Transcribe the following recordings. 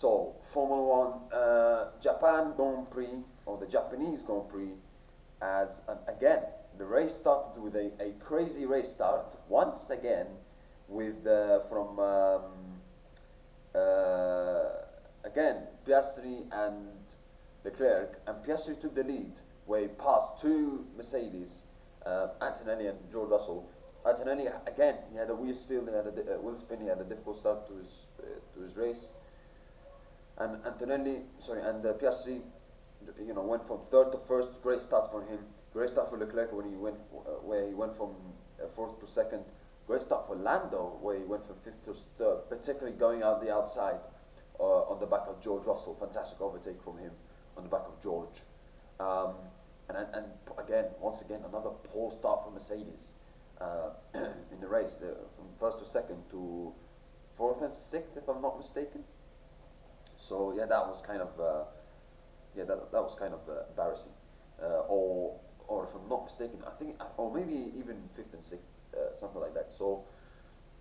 So, Formula One, Japan Grand Prix, or the Japanese Grand Prix, again, the race started with a crazy race start, once again, with again, Piastri and Leclerc, and Piastri took the lead, where he passed two Mercedes, Antonelli and George Russell. Antonelli, again, he had a wheel spin, he had a difficult start to his race, and Piastri, went from third to first. Great start for him. Great start for Leclerc when he went where he went from fourth to second. Great start for Lando where he went from fifth to third, particularly going out the outside on the back of George Russell. Fantastic overtake from him on the back of George. And again, once again, another poor start for Mercedes in the race, from first to second to fourth and sixth, if I'm not mistaken. So yeah, that was kind of embarrassing. Or if I'm not mistaken, I think, or maybe even fifth and sixth, something like that. So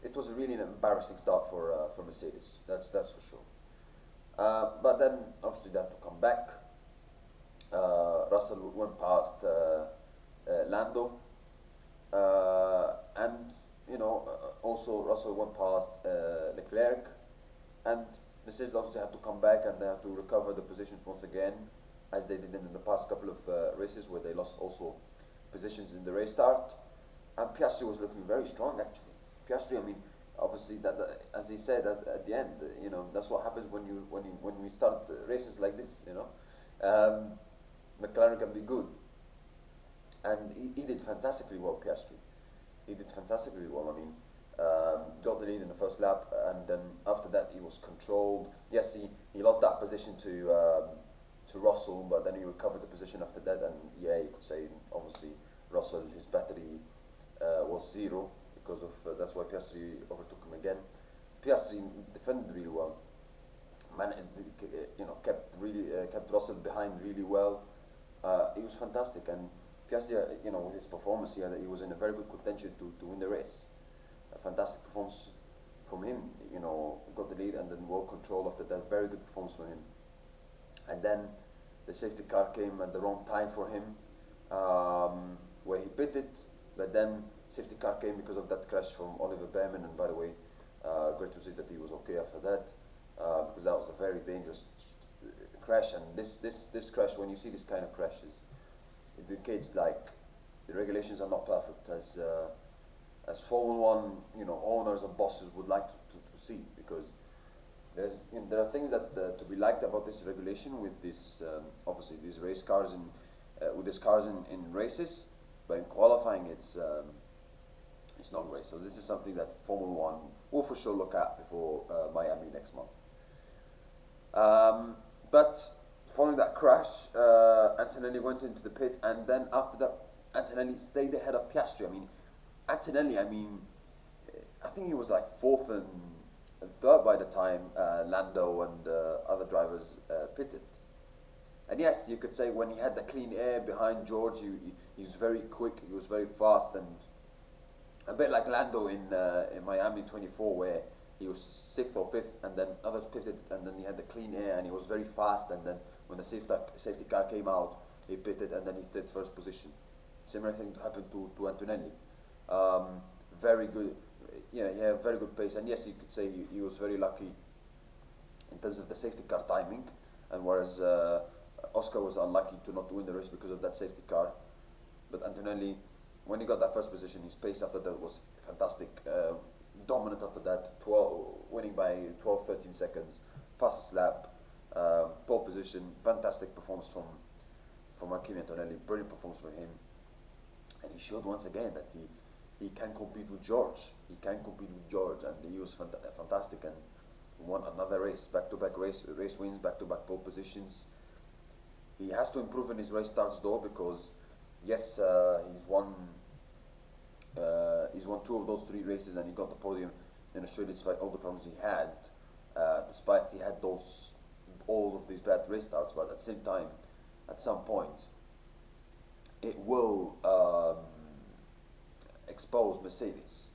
it was really an embarrassing start for Mercedes. That's for sure. But then obviously they had to come back. Russell went past Lando, and also Russell went past Leclerc, and Mercedes obviously had to come back and they had to recover the positions once again, as they did in the past couple of races where they lost also positions in the race start. And Piastri was looking very strong actually. Piastri, I mean, obviously as he said at the end, that's what happens when we start races like this. McLaren can be good, and he did fantastically well. Piastri, he did fantastically well. I mean, got the lead in the first lap, and then after that he was controlled. Yes, he lost that position to Russell, but then he recovered the position after that, and yeah, you could say obviously Russell, his battery was zero because of that's why Piastri overtook him again. Piastri defended really well, kept Russell behind really well. He was fantastic, and Piastri, with his performance here, he was in a very good contention to win the race. A fantastic performance from him, got the lead and then well control after that. Very good performance from him. And then the safety car came at the wrong time for him, where he pitted, but then safety car came because of that crash from Oliver Behrman. And by the way, great to see that he was okay after that, because that was a very dangerous crash. And this crash, when you see this kind of crashes, it indicates like the regulations are not perfect, as Formula One, owners and bosses would like to see, because there are things that to be liked about this regulation with this obviously these race cars with these cars in races, but in qualifying it's not great. So this is something that Formula One will for sure look at before Miami next month. But following that crash, Antonelli went into the pit, and then after that, Antonelli stayed ahead of Piastri. I mean, Antonelli, I think he was like fourth and third by the time Lando and other drivers pitted. And yes, you could say when he had the clean air behind George, he was very quick, he was very fast, and a bit like Lando in Miami 24, where he was sixth or fifth, and then others pitted, and then he had the clean air, and he was very fast, and then when the safety car came out, he pitted, and then he stayed first position. Similar thing happened to Antonelli. Very good, he had very good pace, and yes, you could say he was very lucky in terms of the safety car timing, and whereas Oscar was unlucky to not win the race because of that safety car. But Antonelli, when he got that first position, his pace after that was fantastic, dominant after that, winning by 12-13 seconds, fastest lap, pole position, fantastic performance from Kimi Antonelli, brilliant performance from him, and he showed once again that he can compete with George. He can compete with George, and he was fantastic, and won another race, back-to-back race wins, back-to-back pole positions. He has to improve in his race starts though, because yes, he's won two of those three races, and he got the podium in Australia despite all the problems he had, despite he had all of these bad race starts. But at the same time, at some point, it will expose Mercedes.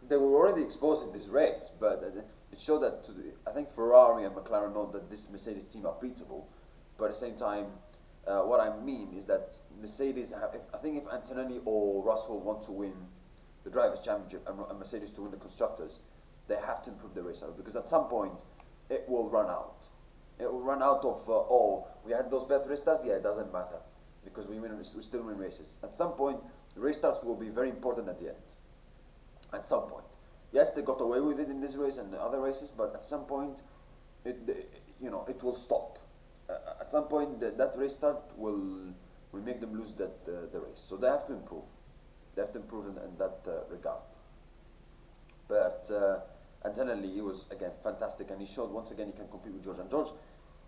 They were already exposed in this race, but it showed that I think Ferrari and McLaren know that this Mercedes team are beatable, but at the same time, what I mean is that Mercedes I think if Antonelli or Russell want to win the drivers' championship and Mercedes to win the constructors, they have to improve the race out because at some point it will run out. It will run out of we had those bad restarts. Yeah, it doesn't matter because we still win races. At some point, the restarts will be very important at the end. At some point, yes, they got away with it in this race and the other races, but at some point, it will stop. At some point, that restart will make them lose the race. So they have to improve. They have to improve in that regard. But Antonelli, he was again fantastic, and he showed once again he can compete with George. And George,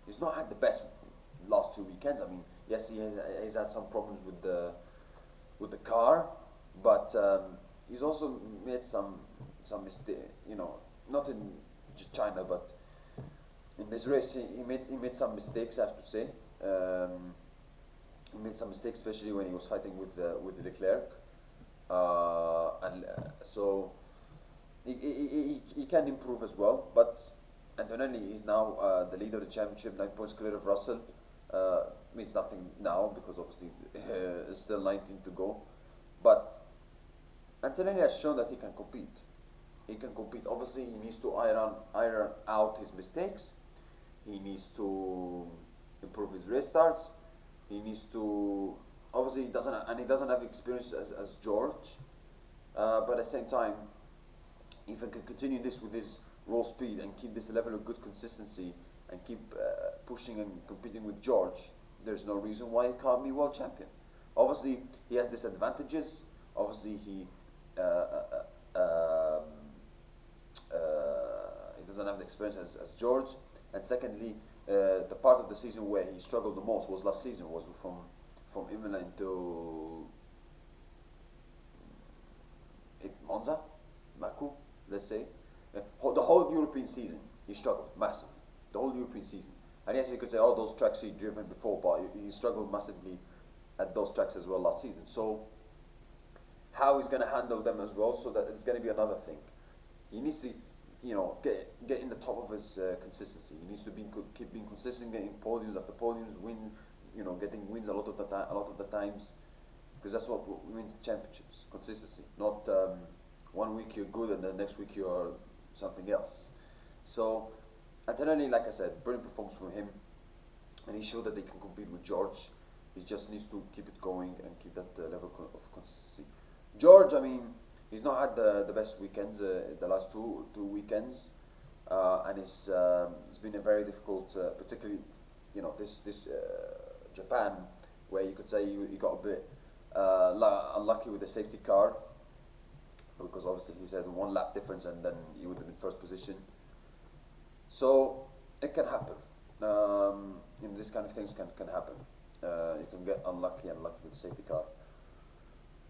he's not had the best last 2 weekends. I mean, yes, he's had some problems with the car, but he's also made some mistake. Not in China, but in this race, he made some mistakes. I have to say, he made some mistakes, especially when he was fighting with Leclerc, so. He can improve as well, but Antonelli is now the leader of the championship, 9 points clear of Russell. Means nothing now because obviously it's still 19 to go. But Antonelli has shown that he can compete. He can compete. Obviously, he needs to iron out his mistakes. He needs to improve his restarts. He needs to obviously he doesn't have experience as George, but at the same time. If he can continue this with his raw speed and keep this level of good consistency and keep pushing and competing with George, there's no reason why he can't be world champion. Obviously, he has disadvantages. Obviously, he doesn't have the experience as George. And secondly, the part of the season where he struggled the most was last season, was from Imola into Monza, Baku. Let's say, the whole European season, he struggled massively. The whole European season. And yes, you could say, those tracks he'd driven before, but he struggled massively at those tracks as well last season. So, how he's going to handle them as well, so that it's going to be another thing. He needs to, get in the top of his consistency. He needs to keep being consistent, getting podiums after podiums, getting wins a lot of the times, because that's what wins championships: consistency, not. 1 week you're good and the next week you're something else. So Antonelli, like I said, brilliant performance from him, and he showed that they can compete with George. He just needs to keep it going and keep that level of consistency. George, I mean, he's not had the best weekends the last two weekends, and it's been a very difficult, particularly this Japan, where you could say he got a bit unlucky with the safety car. Because obviously he's had 1 lap difference and then he would have been first position. So it can happen. This kind of things can happen. You can get unlucky with the safety car.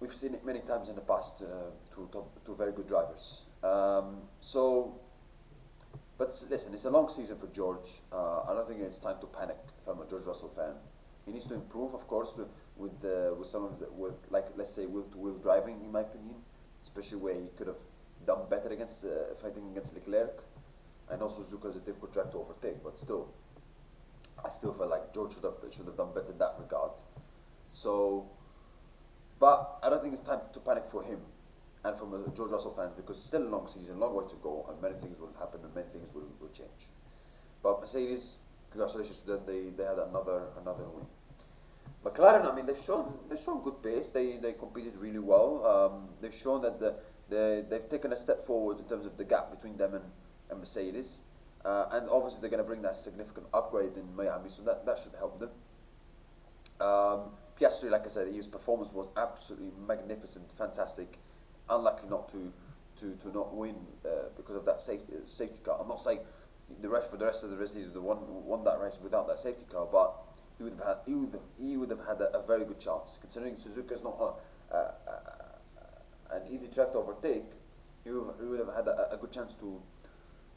We've seen it many times in the past to very good drivers. But listen, it's a long season for George. I don't think it's time to panic if I'm a George Russell fan. He needs to improve, of course, with some of let's say wheel-to-wheel driving, in my opinion. Especially where he could have done better against fighting against Leclerc. I know Suzuka is a difficult track to overtake, but still, I still feel like George should have done better in that regard. So, but I don't think it's time to panic for him and from George Russell fans because it's still a long season, long way to go, and many things will happen and many things will change. But Mercedes, congratulations to them, they had another win. McLaren, I mean, they've shown good pace. They competed really well. They've shown that they've taken a step forward in terms of the gap between them and Mercedes. And obviously they're going to bring that significant upgrade in Miami, so that should help them. Piastri, like I said, his performance was absolutely magnificent, fantastic. Unlucky not to not win because of that safety car. I'm not saying the rest of the race he's the won that race without that safety car, but he would have had a very good chance, considering Suzuka is not an easy track to overtake. He would have had a good chance to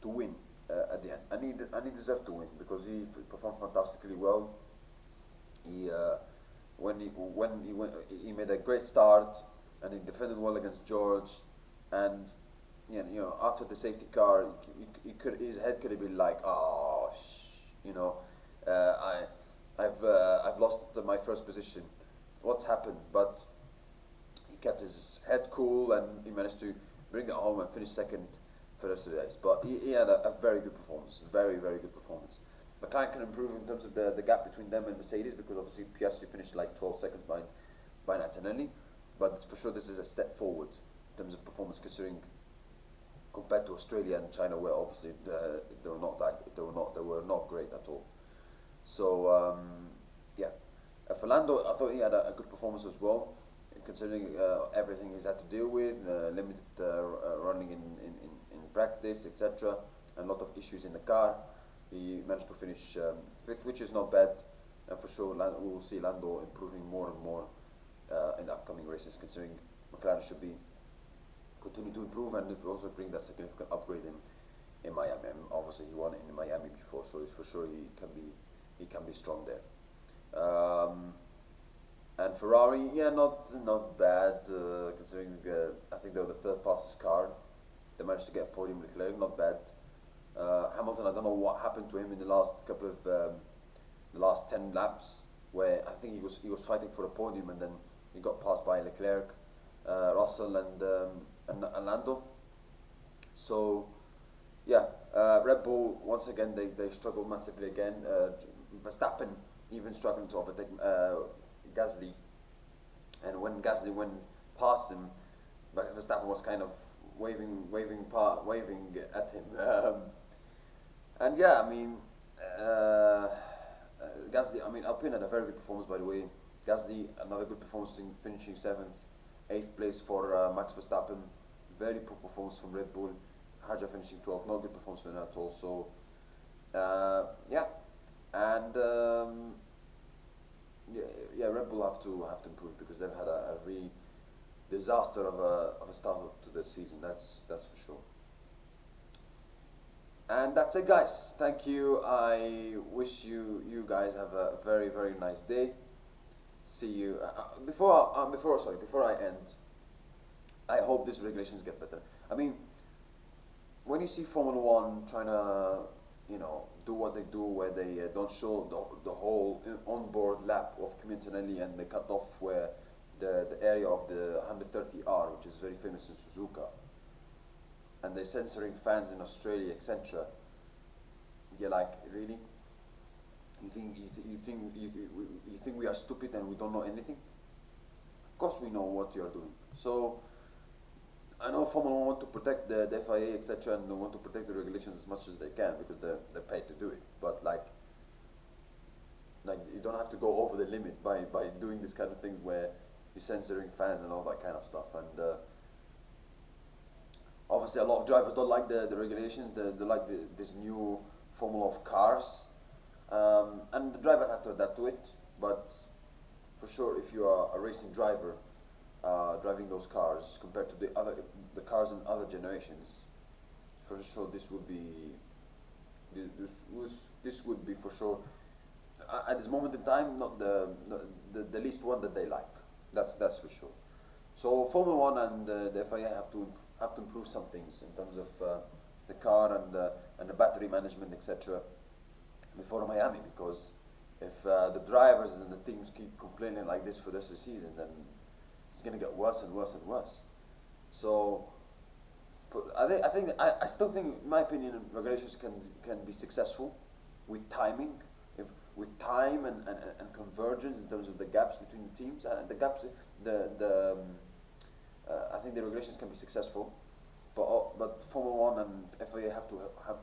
win at the end, and he deserved to win because he performed fantastically well. He made a great start and he defended well against George, and after the safety car, his head could have been like, oh, you know, I've lost my first position. What's happened? But he kept his head cool and he managed to bring it home and finish second for the rest of the race. But he had a very good performance, very, very good performance. McLaren can improve in terms of the gap between them and Mercedes because obviously Piastri finished like 12 seconds by Antonelli. But for sure, this is a step forward in terms of performance, considering compared to Australia and China, where obviously they were not great at all. So yeah, for Lando, I thought he had a good performance as well, considering everything he's had to deal with, limited running in practice, etc., and a lot of issues in the car. He managed to finish fifth, which is not bad, and for sure we will see Lando improving more and more in the upcoming races, considering McLaren should be continue to improve and it will also bring that significant upgrade in Miami. And obviously he won it in Miami before, so it's for sure he can be strong there. And Ferrari, yeah, not bad considering I think they were the third fastest car. They managed to get a podium. Leclerc, not bad. Hamilton, I don't know what happened to him in the last couple of the last 10 laps, where I think he was fighting for a podium and then he got passed by Leclerc, Russell, and Lando. So yeah, Red Bull once again they struggled massively again. Verstappen even struggling to overtake Gasly, and when Gasly went past him, Verstappen was kind of waving at him. And yeah, I mean, Gasly. I mean, Alpine had a very good performance, by the way. Gasly, another good performance in finishing seventh, eighth place for Max Verstappen. Very poor performance from Red Bull. Harja finishing 12th, not good performance from that also. Yeah, and yeah, Red Bull have to improve because they've had a really disaster of a start to the season. That's for sure. And that's it, guys. Thank you. I wish you guys have a very very nice day. See you. Before I end, I hope these regulations get better. I mean, when you see Formula One trying to, do what they do, where they don't show the whole onboard lap of Kimi Antonelli and they cut off where the area of the 130R, which is very famous in Suzuka, and they're censoring fans in Australia, etc. You're like, really? You think we are stupid and we don't know anything? Of course we know what you're doing. So I know Formula One want to protect the FIA, etc., and they want to protect the regulations as much as they can because they're paid to do it. But like you don't have to go over the limit by doing this kind of things where you're censoring fans and all that kind of stuff. And obviously, a lot of drivers don't like the regulations. They like this new formula of cars, and the drivers have to adapt to it. But for sure, if you are a racing driver driving those cars compared to the cars in other generations, for sure this would be this would be for sure at this moment in time not the least one that they like. That's for sure. So Formula One and the FIA have to improve some things in terms of the car and the battery management, etc. before Miami, because if the drivers and the teams keep complaining like this for the rest of the season, then it's going to get worse and worse and worse. So I still think, in my opinion, regulations can be successful with timing, with time and convergence in terms of the gaps between the teams. The gaps, I think the regulations can be successful, but Formula One and FIA have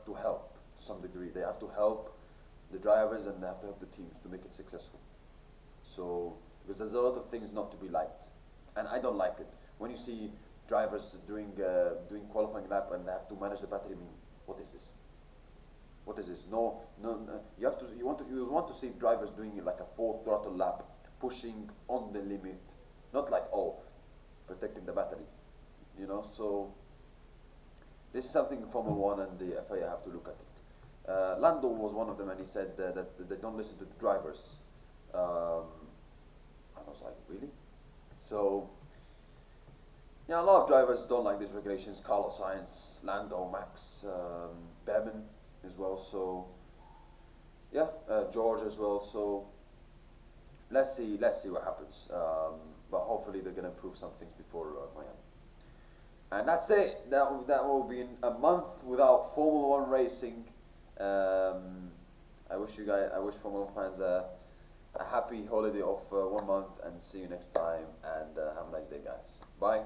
to help to some degree. They have to help the drivers and they have to help the teams to make it successful. So because there's a lot of things not to be liked, and I don't like it when you see drivers doing qualifying lap and they have to manage the battery. I mean, what is this? What is this? No. You want to see drivers doing like a full throttle lap, pushing on the limit, not like protecting the battery. So this is something Formula One and the FIA have to look at it. Lando was one of them, and he said that they don't listen to the drivers. I was like, really? So Yeah, a lot of drivers don't like these regulations. Carlos Sainz, Lando, Max, Behrman as well. So yeah, George as well. So let's see what happens. But hopefully they're gonna improve some things before Miami. And that's it. That will be a month without Formula One racing. I wish Formula One fans a happy holiday of 1 month, and see you next time. And have a nice day, guys. Bye.